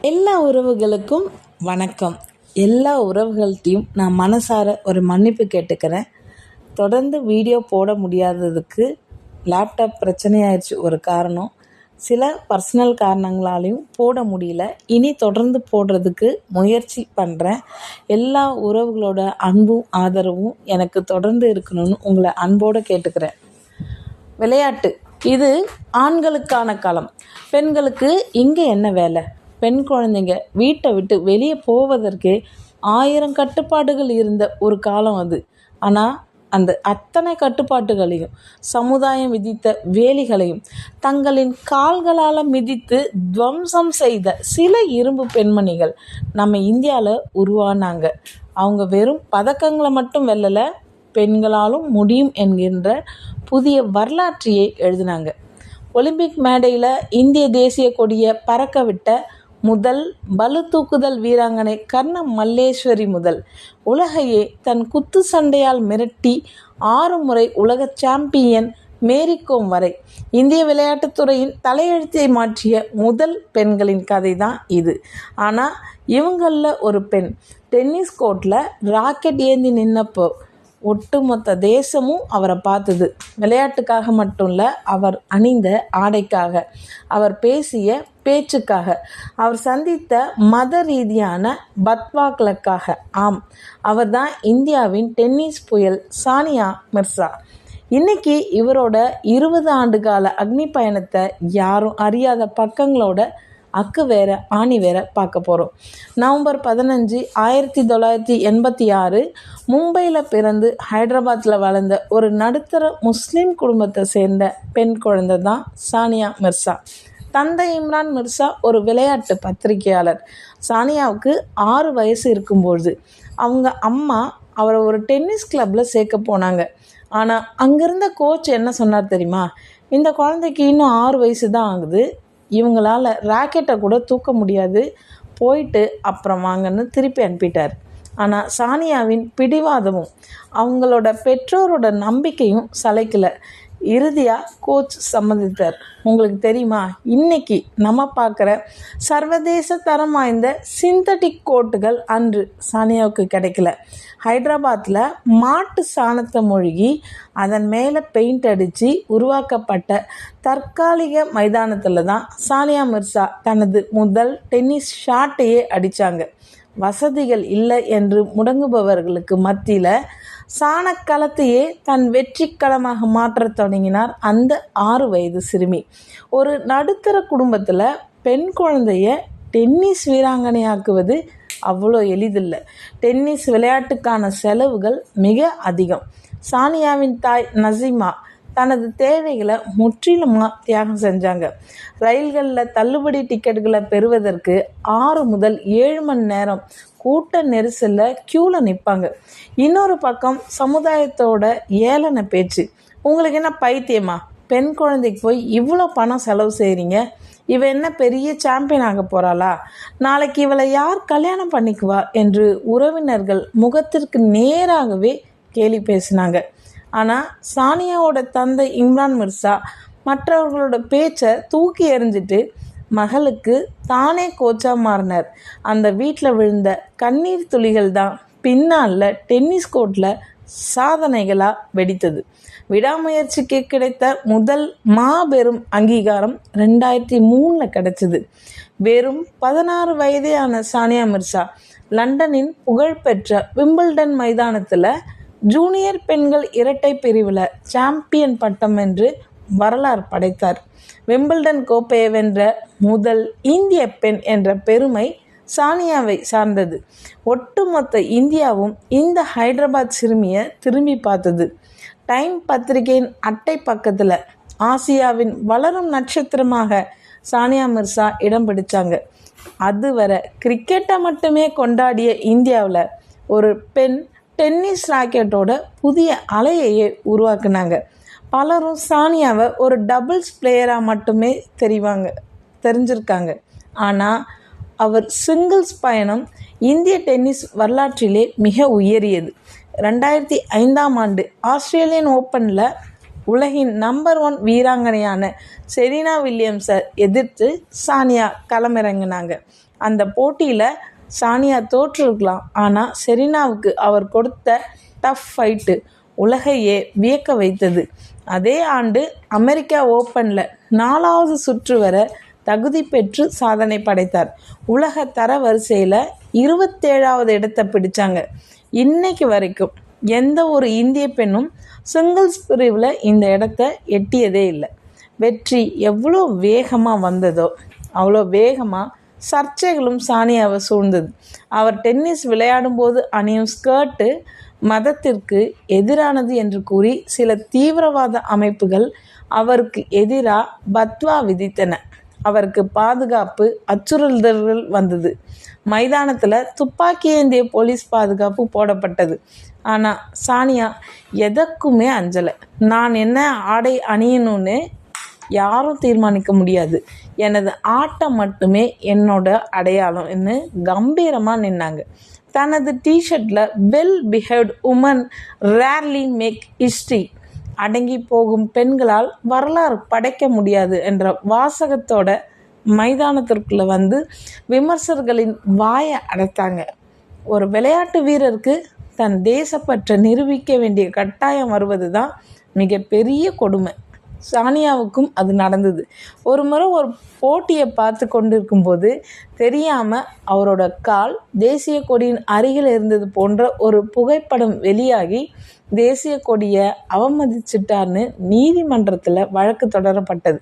எல்லா உறவுகளுக்கும் வணக்கம். எல்லா உறவுகள்கிட்டையும் நான் மனசார ஒரு மன்னிப்பு கேட்டுக்கிறேன். தொடர்ந்து வீடியோ போட முடியாததுக்கு லேப்டாப் பிரச்சனையாயிடுச்சு ஒரு காரணம். சில பர்சனல் காரணங்களாலையும் போட முடியல. இனி தொடர்ந்து போடுறதுக்கு முயற்சி பண்ணுறேன். எல்லா உறவுகளோட அன்பும் ஆதரவும் எனக்கு தொடர்ந்து இருக்கணும்னு உங்களை அன்போடு கேட்டுக்கிறேன். விளையாட்டு இது ஆண்களுக்கான களம். பெண்களுக்கு இங்கே என்ன வேலை? பெண் குழந்தைங்க வீட்டை விட்டு வெளியே போவதற்கே 1000 கட்டுப்பாடுகள் இருந்த ஒரு காலம் அது. ஆனால் அந்த அத்தனை கட்டுப்பாட்டுகளையும் சமுதாயம் விதித்த வேலிகளையும் தங்களின் கால்களால் மிதித்து துவம்சம் செய்த சில இரும்பு பெண்மணிகள் நம்ம இந்தியாவில் உருவானாங்க. அவங்க வெறும் பதக்கங்களை மட்டும் வெல்லலை, பெண்களாலும் முடியும் என்கின்ற புதிய வரலாற்றையே எழுதினாங்க. ஒலிம்பிக் மேடையில் இந்திய தேசிய கொடியை பறக்க விட்ட முதல் பளு தூக்குதல் வீராங்கனை கர்ண மல்லேஸ்வரி முதல் உலகையே தன் குத்து சண்டையால் மிரட்டி 6 முறை உலக சாம்பியன் மேரிகோம் வரை இந்திய விளையாட்டுத்துறையின் தலையெழுத்தை மாற்றிய முதல் பெண்களின் கதை தான் இது. ஆனால் இவங்களில் ஒரு பெண் டென்னிஸ் கோர்ட்டில் ராக்கெட் ஏந்தி நின்னப்போ ஒட்டுமொத்த தேசமும் அவரை பார்த்தது. விளையாட்டுக்காக மட்டும் இல்லை, அவர் அணிந்த ஆடைக்காக, அவர் பேசிய பேச்சுக்காக, அவர் சந்தித்த மத ரீதியான பத்வாக்களுக்காக. ஆம், அவர் தான் இந்தியாவின் டென்னிஸ் புயல் சானியா மிர்சா. இன்றைக்கி இவரோட 20 ஆண்டு கால அக்னி பயணத்தை யாரும் அறியாத பக்கங்களோட அக்கு வேற ஆணி வேற பார்க்க போகிறோம். நவம்பர் 15, 1986 மும்பையில் பிறந்து ஹைதராபாத்தில் வளர்ந்த ஒரு நடுத்தர முஸ்லீம் குடும்பத்தை சேர்ந்த பெண் குழந்தை தான் சானியா மிர்சா. தந்தை இம்ரான் மிர்சா ஒரு விளையாட்டு பத்திரிகையாளர். சானியாவுக்கு 6 வயசு இருக்கும்பொழுது அவங்க அம்மா அவரை ஒரு டென்னிஸ் கிளப்பில் சேர்க்க போனாங்க. ஆனால் அங்கேருந்த கோச் என்ன சொன்னார் தெரியுமா? இந்த குழந்தைக்கு இன்னும் 6 வயசு தான் ஆகுது, இவங்களால் ராக்கெட்டை கூட தூக்க முடியாது, போயிட்டு அப்புறம் வாங்கன்னு திருப்பி அனுப்பிட்டார். ஆனால் சானியாவின் பிடிவாதமும் அவங்களோட பெற்றோரோட நம்பிக்கையும் சளைக்கலை. இறுதியாக கோச் சம்மதித்தார். உங்களுக்கு தெரியுமா, இன்றைக்கி நம்ம பார்க்குற சர்வதேச தரம் வாய்ந்த சிந்தட்டிக் கோட்டுகள் அன்று சானியாவுக்கு கிடைக்கல. ஹைதராபாத்தில் மாட்டு சாணத்தை மொழிகி அதன் மேலே பெயிண்ட் அடித்து உருவாக்கப்பட்ட தற்காலிக மைதானத்தில் தான் சானியா மிர்சா தனது முதல் டென்னிஸ் ஷாட்டையே அடித்தாங்க. வசதிகள் இல்லை என்று முடங்குபவர்களுக்கு மத்தியில் சாணக்களத்தையே தன் வெற்றி களமாக மாற்றத் தொடங்கினார் அந்த 6 வயது சிறுமி. ஒரு நடுத்தர குடும்பத்தில் பெண் குழந்தைய டென்னிஸ் வீராங்கனையாக்குவது அவ்வளோ எளிதில்லை. டென்னிஸ் விளையாட்டுக்கான செலவுகள் மிக அதிகம். சானியாவின் தாய் நசீமா தனது தேவைகளை முற்றிலுமாக தியாகம் செஞ்சாங்க. ரயில்களில் தள்ளுபடி டிக்கெட்டுகளை பெறுவதற்கு 6 முதல் 7 மணி நேரம் கூட்ட நெரிசலில் க்யூவில் நிற்பாங்க. இன்னொரு பக்கம் சமுதாயத்தோட ஏளன பேச்சு. உங்களுக்கு என்ன பைத்தியமா? பெண் குழந்தைக்கு போய் இவ்வளோ பணம் செலவு செய்கிறீங்க? இவ என்ன பெரிய சாம்பியன் ஆக போகிறாளா? நாளைக்கு இவளை யார் கல்யாணம் பண்ணிக்குவா என்று உறவினர்கள் முகத்திற்கு நேராகவே கேலி பேசினாங்க. ஆனால் சானியாவோட தந்தை இம்ரான் மிர்சா மற்றவர்களோட பேச்சை தூக்கி எறிஞ்சிட்டு மகளுக்கு தானே கோச்சாக மாறினார். அந்த வீட்டில் விழுந்த கண்ணீர் துளிகள் தான் பின்னால் டென்னிஸ் கோர்ட்டில் சாதனைகளாக வெடித்தது. விடாமுயற்சிக்கு கிடைத்த முதல் மாபெரும் அங்கீகாரம் 2003 கிடைச்சிது. வெறும் 16 வயதேயான சானியா மிர்சா லண்டனின் புகழ்பெற்ற விம்பிள்டன் மைதானத்தில் ஜூனியர் பெண்கள் இரட்டை பிரிவில் சாம்பியன் பட்டம் வென்று வரலாறு படைத்தார். விம்பிள்டன் கோப்பையை வென்ற முதல் இந்திய பெண் என்ற பெருமை சானியாவை சார்ந்தது. ஒட்டுமொத்த இந்தியாவும் இந்த ஹைதராபாத் சிறுமியை திரும்பி பார்த்தது. டைம் பத்திரிகையின் அட்டை பக்கத்தில் ஆசியாவின் வளரும் நட்சத்திரமாக சானியா மிர்சா இடம் பிடிச்சாங்க. அதுவரை கிரிக்கெட்டை மட்டுமே கொண்டாடிய இந்தியாவில் ஒரு பெண் டென்னிஸ் ராக்கெட்டோட புதிய அலையையே உருவாக்குனாங்க. பலரும் சானியாவை ஒரு டபுள்ஸ் பிளேயராக மட்டுமே தெரிஞ்சிருக்காங்க. ஆனால் அவர் சிங்கிள்ஸ் பயணம் இந்திய டென்னிஸ் வரலாற்றிலே மிக உயரியது. 2005 ஆண்டு ஆஸ்திரேலியன் ஓப்பனில் உலகின் நம்பர் 1 வீராங்கனையான செரீனா வில்லியம்ஸை எதிர்த்து சானியா களமிறங்கினாங்க. அந்த போட்டியில் சானியா தோற்றிருக்கலாம். ஆனால் செரீனாவுக்கு அவர் கொடுத்த டஃப் ஃபைட்டு உலகையே வியக்க வைத்தது. அதே ஆண்டு அமெரிக்கா ஓப்பனில் 4வது சுற்று வர தகுதி பெற்று சாதனை படைத்தார். உலக தர வரிசையில் 27வது இடத்தை பிடிச்சாங்க. இன்னைக்கு வரைக்கும் எந்த ஒரு இந்திய பெண்ணும் சிங்கிள்ஸ் பிரிவில் இந்த இடத்த எட்டியதே இல்லை. வெற்றி எவ்வளோ வேகமாக வந்ததோ அவ்வளோ வேகமாக சர்ச்சைகளும் சானியாவை சூழ்ந்தது. அவர் டென்னிஸ் விளையாடும்போது அணியும் ஸ்கர்ட்டு மதத்திற்கு எதிரானது என்று கூறி சில தீவிரவாத அமைப்புகள் அவருக்கு எதிராக பத்வா விதித்தன. அவருக்கு பாதுகாப்பு அச்சுறுத்தல்கள் வந்தது. மைதானத்தில் துப்பாக்கி ஏந்திய போலீஸ் பாதுகாப்பு போடப்பட்டது. ஆனால் சானியா எதற்குமே அஞ்சலை. நான் என்ன ஆடை அணியணும்னு யாரும் தீர்மானிக்க முடியாது, எனது ஆட்டம் மட்டுமே என்னோட அடையாளம்னு கம்பீரமாக நின்னாங்க. தனது டிஷர்ட்டில் well behaved women rarely make history, அடங்கி போகும் பெண்களால் வரலாறு படைக்க முடியாது என்ற வாசகத்தோட மைதானத்திற்குள்ளே வந்து விமர்சகர்களின் வாயை அடைத்தாங்க. ஒரு விளையாட்டு வீரருக்கு தன் தேசப்பற்றை நிரூபிக்க வேண்டிய கட்டாயம் வருவது தான் மிகப்பெரிய கொடுமை. சானியாவுக்கும் அது நடந்தது. ஒரு முறை ஒரு போட்டியை பார்த்து கொண்டிருக்கும்போது தெரியாமல் அவரோட கால் தேசிய கொடியின் அருகில் இருந்தது போன்ற ஒரு புகைப்படம் வெளியாகி தேசிய கொடியை அவமதிச்சிட்டார்னு நீதிமன்றத்தில் வழக்கு தொடரப்பட்டது.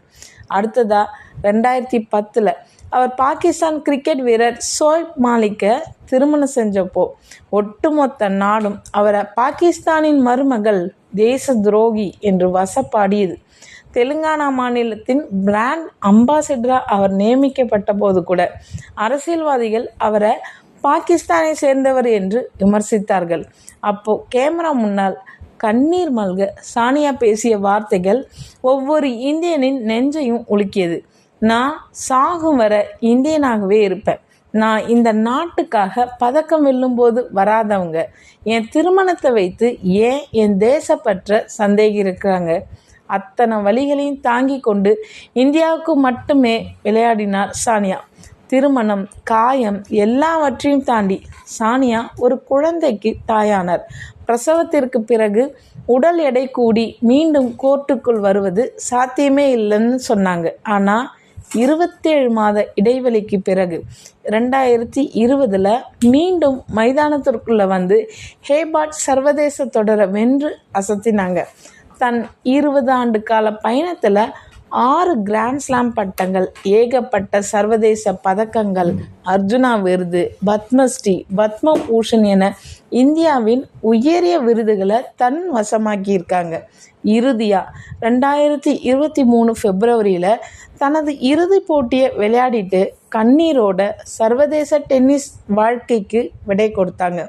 அடுத்ததாக 2010 அவர் பாகிஸ்தான் கிரிக்கெட் வீரர் ஷோயப் மாலிக்கை திருமணம் செஞ்சப்போ ஒட்டுமொத்த நாடும் அவரை பாகிஸ்தானின் மருமகள் தேச துரோகி என்று வசப்பாடியது. தெலுங்கானா மாநிலத்தின் பிராண்ட் அம்பாசிடராக அவர் நியமிக்கப்பட்ட போது கூட அரசியல்வாதிகள் அவரை பாகிஸ்தானை சேர்ந்தவர் என்று விமர்சித்தார்கள். அப்போது கேமரா முன்னால் கண்ணீர் மல்க சானியா பேசிய வார்த்தைகள் ஒவ்வொரு இந்தியனின் நெஞ்சையும் உலுக்கியது. நான் சாகும் வர இந்தியனாகவே இருப்பேன். நான் இந்த நாட்டுக்காக பதக்கம் வெல்லும்போது வராதவங்க என் திருமணத்தை வைத்து ஏன் என் தேசப்பற்ற சந்தேகிக்கிறாங்க? அத்தனை வழிகளையும் தாங்கி கொண்டு இந்தியாவுக்கு மட்டுமே விளையாடினார் சானியா. திருமணம், காயம் எல்லாவற்றையும் தாண்டி சானியா ஒரு குழந்தைக்கு தாயானார். பிரசவத்திற்கு பிறகு உடல் எடை கூடி மீண்டும் கோர்ட்டுக்குள் வருவது சாத்தியமே இல்லைன்னு சொன்னாங்க. ஆனால் 27 மாத இடைவெளிக்கு பிறகு 2020 மீண்டும் மைதானத்திற்குள்ளே வந்து ஹேபார்ட் சர்வதேச தொடரை வென்று அசத்தினாங்க. தன் 20 ஆண்டு கால பயணத்தில் 6 கிராண்ட் ஸ்லாம் பட்டங்கள், ஏகப்பட்ட சர்வதேச பதக்கங்கள், அர்ஜுனா விருது, பத்மஸ்ரீ, பத்ம பூஷன் என இந்தியாவின் உயரிய விருதுகளை தன் வசமாக்கியிருக்காங்க. இறுதியாக 2023 பிப்ரவரியில் தனது இறுதிப் போட்டியை விளையாடிட்டு கண்ணீரோட சர்வதேச டென்னிஸ் வாழ்க்கைக்கு விடை கொடுத்தாங்க.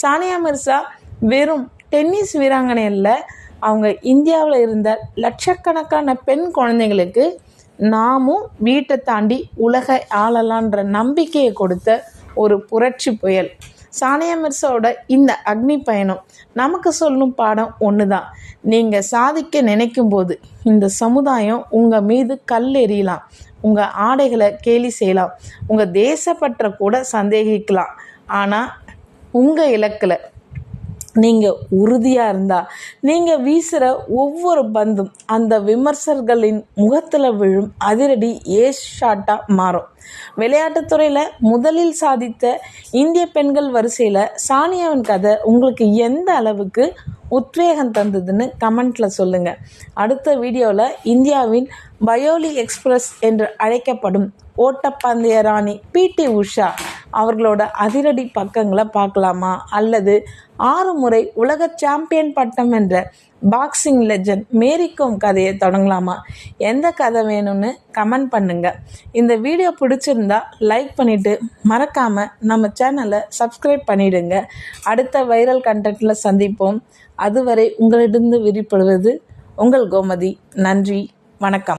சானியா மிர்சா வெறும் டென்னிஸ் வீராங்கனை அல்ல, அவங்க இந்தியாவில் இருந்த லட்சக்கணக்கான பெண் குழந்தைங்களுக்கு நாமும் வீட்டை தாண்டி உலகை ஆளலான்ற நம்பிக்கையை கொடுத்த ஒரு புரட்சி புயல். சானியா மிர்சாவோட இந்த அக்னி பயணம் நமக்கு சொல்லும் பாடம் ஒன்று தான். நீங்கள் சாதிக்க நினைக்கும் போது இந்த சமுதாயம் உங்கள் மீது கல் எறியலாம், உங்கள் ஆடைகளை கேலி செய்யலாம், உங்கள் தேசப்பற்ற கூட சந்தேகிக்கலாம். ஆனால் உங்கள் இலக்கில் நீங்கள் உறுதியாக இருந்தால் நீங்கள் வீசுகிற ஒவ்வொரு பந்தும் அந்த விமர்சகர்களின் முகத்தில் விழும் அதிரடி ஏஸ் ஷாட்டாக மாறும். விளையாட்டுத்துறையில் முதலில் சாதித்த இந்திய பெண்கள் வரிசையில் சானியாவின் கதை உங்களுக்கு எந்த அளவுக்கு உத்வேகம் தந்ததுன்னு கமெண்ட்டில் சொல்லுங்கள். அடுத்த வீடியோவில் இந்தியாவின் பயோலி எக்ஸ்பிரஸ் என்று அழைக்கப்படும் ஓட்டப்பந்தய ராணி PT உஷா அவர்களோட அதிரடி பக்கங்களை பார்க்கலாமா, அல்லது 6 முறை உலக சாம்பியன் பட்டம் என்ற பாக்ஸிங் லெஜண்ட் மேரிகோம் கதையை தொடங்கலாமா? எந்த கதை வேணும்னு கமெண்ட் பண்ணுங்கள். இந்த வீடியோ பிடிச்சிருந்தா லைக் பண்ணிவிட்டு மறக்காமல் நம்ம சேனலை சப்ஸ்கிரைப் பண்ணிவிடுங்க. அடுத்த வைரல் கண்டென்ட்டில் சந்திப்போம். அதுவரை உங்களிடம் விரிப்படுவது உங்கள் கோமதி. நன்றி, வணக்கம்.